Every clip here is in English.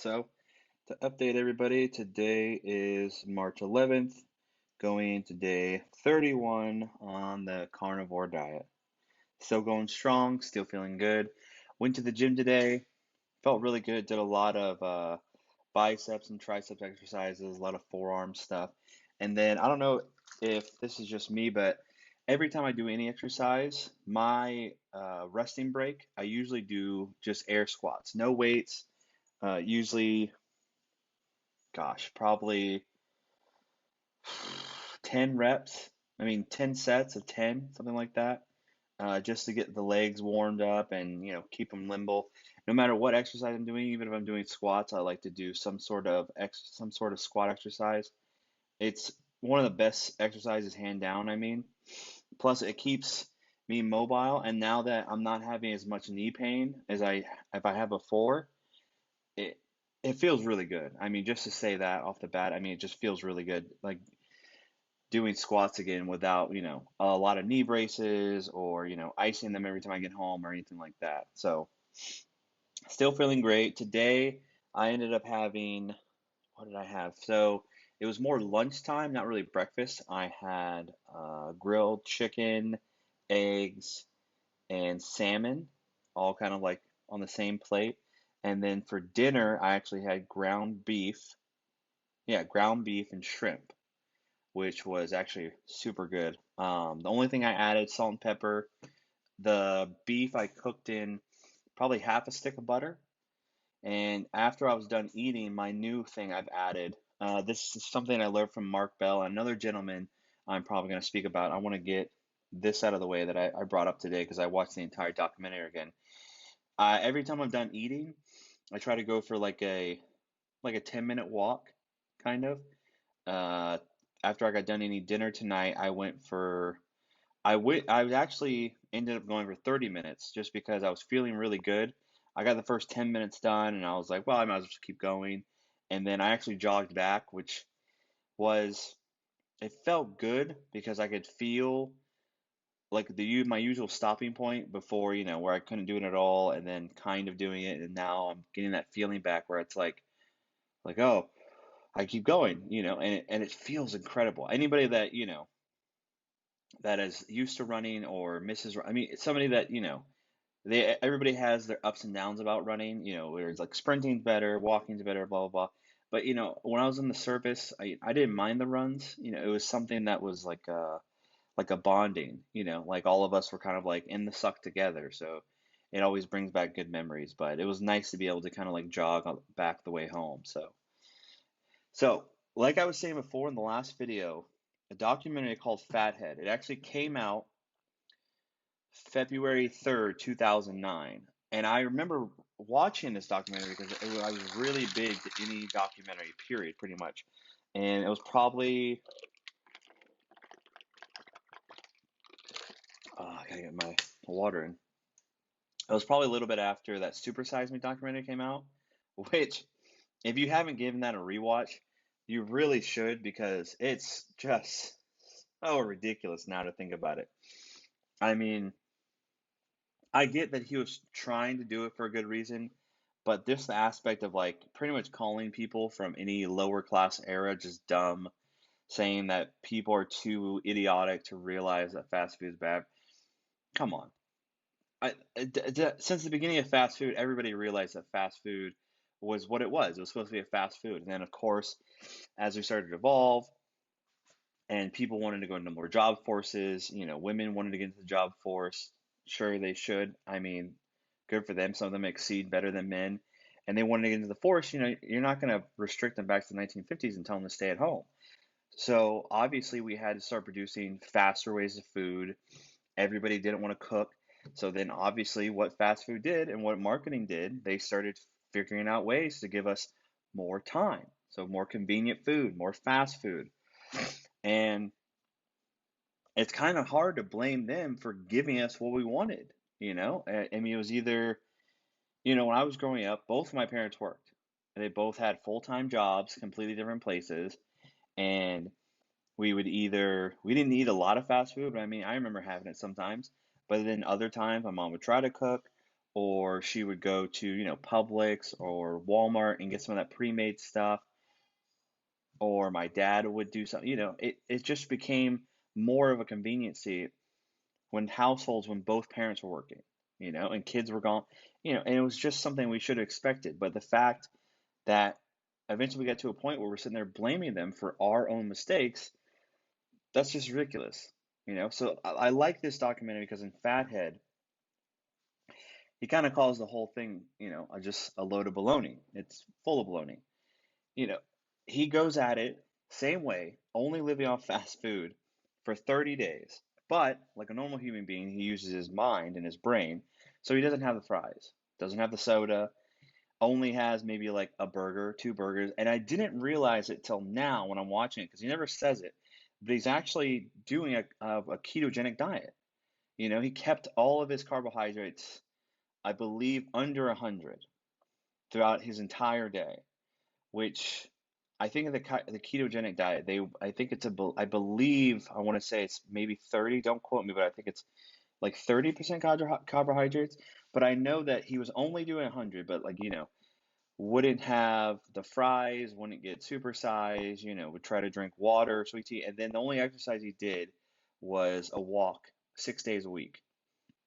So, to update everybody, today is March 11th, going to day 31 on the carnivore diet. Still going strong, still feeling good. Went to the gym today, felt really good, did a lot of biceps and triceps exercises, a lot of forearm stuff. And then I don't know if this is just me, but every time I do any exercise, my resting break, I usually do just air squats, no weights. Usually, gosh, probably 10 reps. I mean, 10 sets of 10, something like that, just to get the legs warmed up and, keep them limber. No matter what exercise I'm doing, even if I'm doing squats, I like to do some sort of squat exercise. It's one of the best exercises, hand down, I mean. Plus, it keeps me mobile, and now that I'm not having as much knee pain as I have before, it it feels really good. I mean, just to say that off the bat, I mean, it just feels really good. Like doing squats again without, a lot of knee braces or, icing them every time I get home or anything like that. So, still feeling great. Today, I ended up having, what did I have? So, it was more lunchtime, not really breakfast. I had grilled chicken, eggs, and salmon, all kind of like on the same plate. And then for dinner, I actually had ground beef. Yeah, ground beef and shrimp, which was actually super good. The only thing I added, salt and pepper. The beef I cooked in probably half a stick of butter. And after I was done eating, my new thing I've added, this is something I learned from Mark Bell, another gentleman I'm probably going to speak about. I want to get this out of the way that I brought up today because I watched the entire documentary again. Every time I'm done eating, I try to go for like a 10-minute walk, kind of. Uh, After I got done eating dinner tonight, I was actually ended up going for 30 minutes just because I was feeling really good. I got the first 10 minutes done and I was like, well, I might as well just keep going. And then I actually jogged back, which was, it felt good because I could feel like my usual stopping point before, where I couldn't do it at all and then kind of doing it. And now I'm getting that feeling back where it's like, oh, I keep going, and it feels incredible. Anybody that, that is used to running or misses, I mean, it's somebody that, everybody has their ups and downs about running, where it's like sprinting's better, walking's better, blah, blah, blah. But, when I was in the service, I didn't mind the runs. It was something that was like a bonding, like all of us were kind of like in the suck together. So it always brings back good memories, but it was nice to be able to kind of like jog back the way home. So, like I was saying before in the last video, a documentary called Fathead. It actually came out February 3rd, 2009. And I remember watching this documentary because I was really big to any documentary, period, pretty much. And it was probably, I gotta get my water in. It was probably a little bit after that Super Size Me documentary came out, which, if you haven't given that a rewatch, you really should because it's just so ridiculous now to think about it. I mean, I get that he was trying to do it for a good reason, but this aspect of like pretty much calling people from any lower class era just dumb, saying that people are too idiotic to realize that fast food is bad. Come on. Since the beginning of fast food, everybody realized that fast food was what it was. It was supposed to be a fast food. And then, of course, as we started to evolve and people wanted to go into more job forces, women wanted to get into the job force. Sure, they should. I mean, good for them. Some of them exceed better than men. And they wanted to get into the force, you're not going to restrict them back to the 1950s and tell them to stay at home. So obviously, we had to start producing faster ways of food. Everybody didn't want to cook. So then, obviously, what fast food did and what marketing did, they started figuring out ways to give us more time. So, more convenient food, more fast food. And it's kind of hard to blame them for giving us what we wanted. I mean, it was either, when I was growing up, both of my parents worked. They both had full-time jobs, completely different places. And we didn't eat a lot of fast food, but I mean, I remember having it sometimes. But then other times, my mom would try to cook, or she would go to, Publix or Walmart and get some of that pre-made stuff, or my dad would do something. It just became more of a conveniency when both parents were working, and kids were gone, and it was just something we should have expected. But the fact that eventually we got to a point where we're sitting there blaming them for our own mistakes, that's just ridiculous. So I like this documentary because in Fathead, he kind of calls the whole thing, just a load of baloney. It's full of baloney. You know, he goes at it same way, only living off fast food for 30 days. But like a normal human being, he uses his mind and his brain. So he doesn't have the fries, doesn't have the soda, only has maybe like a burger, two burgers. And I didn't realize it till now when I'm watching it because he never says it. But he's actually doing a ketogenic diet. He kept all of his carbohydrates, I believe, under 100 throughout his entire day, which I think of the ketogenic diet, I think I believe, I want to say it's maybe 30, don't quote me, but I think it's like 30% carbohydrates. But I know that he was only doing 100, but like, wouldn't have the fries, wouldn't get supersized, would try to drink water, sweet tea, and then the only exercise he did was a walk 6 days a week,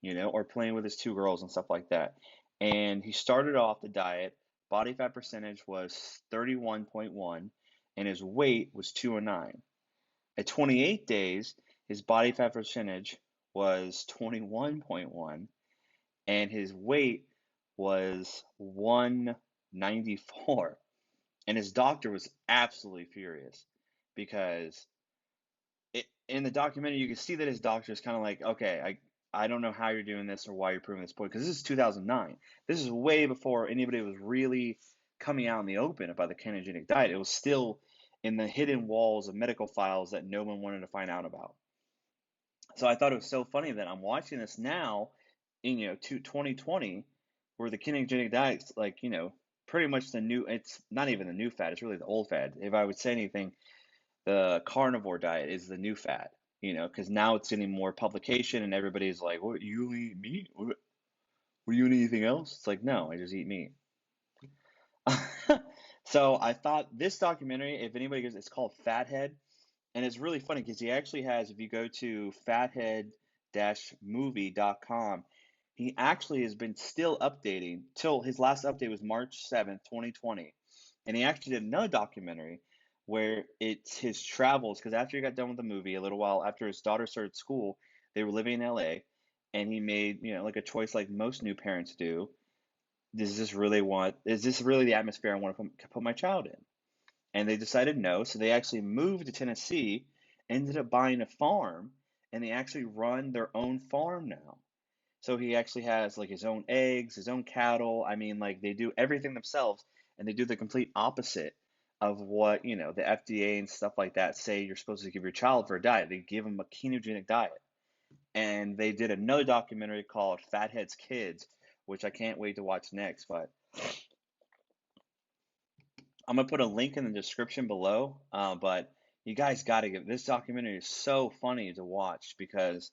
or playing with his two girls and stuff like that. And he started off the diet, body fat percentage was 31.1, and his weight was 209. At 28 days, his body fat percentage was 21.1, and his weight was 194. And his doctor was absolutely furious because in the documentary, you can see that his doctor is kind of like, okay, I don't know how you're doing this or why you're proving this point because this is 2009. This is way before anybody was really coming out in the open about the ketogenic diet. It was still in the hidden walls of medical files that no one wanted to find out about. So I thought it was so funny that I'm watching this now in, 2020, where the ketogenic diet's like, pretty much the new, it's not even the new fad, it's really the old fad. If I would say anything, the carnivore diet is the new fad, because now it's getting more publication and everybody's like, what, you only eat meat? What do you eat anything else? It's like, no, I just eat meat. So I thought this documentary, if anybody goes, it's called Fathead, and it's really funny because he actually has, if you go to fathead-movie.com, he actually has been still updating till his last update was March 7th, 2020. And he actually did another documentary where it's his travels, because after he got done with the movie, a little while after his daughter started school, they were living in LA, and he made, like a choice like most new parents do. Is this really the atmosphere I want to put my child in? And they decided no, so they actually moved to Tennessee, ended up buying a farm, and they actually run their own farm now. So he actually has like his own eggs, his own cattle. I mean, like they do everything themselves, and they do the complete opposite of what, the FDA and stuff like that say you're supposed to give your child for a diet. They give them a ketogenic diet. And they did another documentary called Fathead's Kids, which I can't wait to watch next, but I'm gonna put a link in the description below. But you guys got to give this documentary is so funny to watch because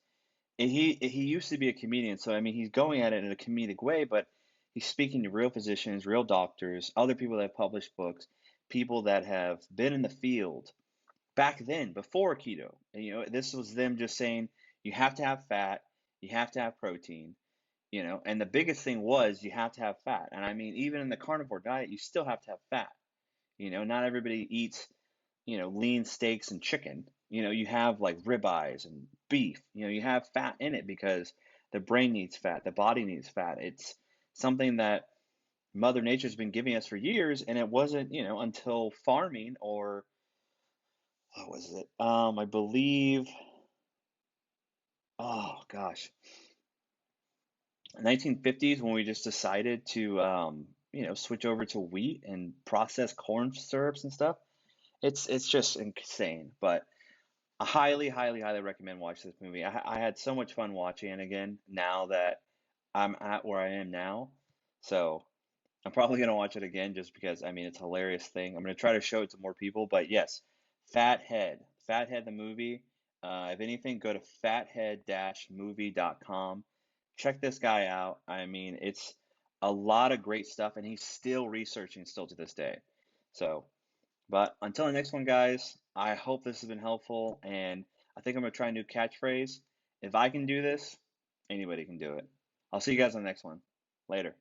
he used to be a comedian, so I mean he's going at it in a comedic way, but he's speaking to real physicians, real doctors, other people that have published books, people that have been in the field back then before keto. And, this was them just saying you have to have fat, you have to have protein, and the biggest thing was you have to have fat. And I mean, even in the carnivore diet, you still have to have fat. Not everybody eats, lean steaks and chicken. You have like ribeyes and beef. You have fat in it because the brain needs fat, the body needs fat. It's something that Mother Nature's been giving us for years, and it wasn't, until farming or what was it? I believe, oh gosh, 1950s when we just decided to, switch over to wheat and process corn syrups and stuff. It's just insane, but I highly, highly, highly recommend watching this movie. I had so much fun watching it again now that I'm at where I am now. So I'm probably gonna watch it again just because I mean it's a hilarious thing. I'm gonna try to show it to more people. But yes, Fathead the movie. If anything, go to fathead-movie.com. check this guy out. I mean, it's a lot of great stuff, and he's still researching still to this day. So, but until the next one, guys, I hope this has been helpful, and I think I'm gonna try a new catchphrase. If I can do this, anybody can do it. I'll see you guys on the next one. Later.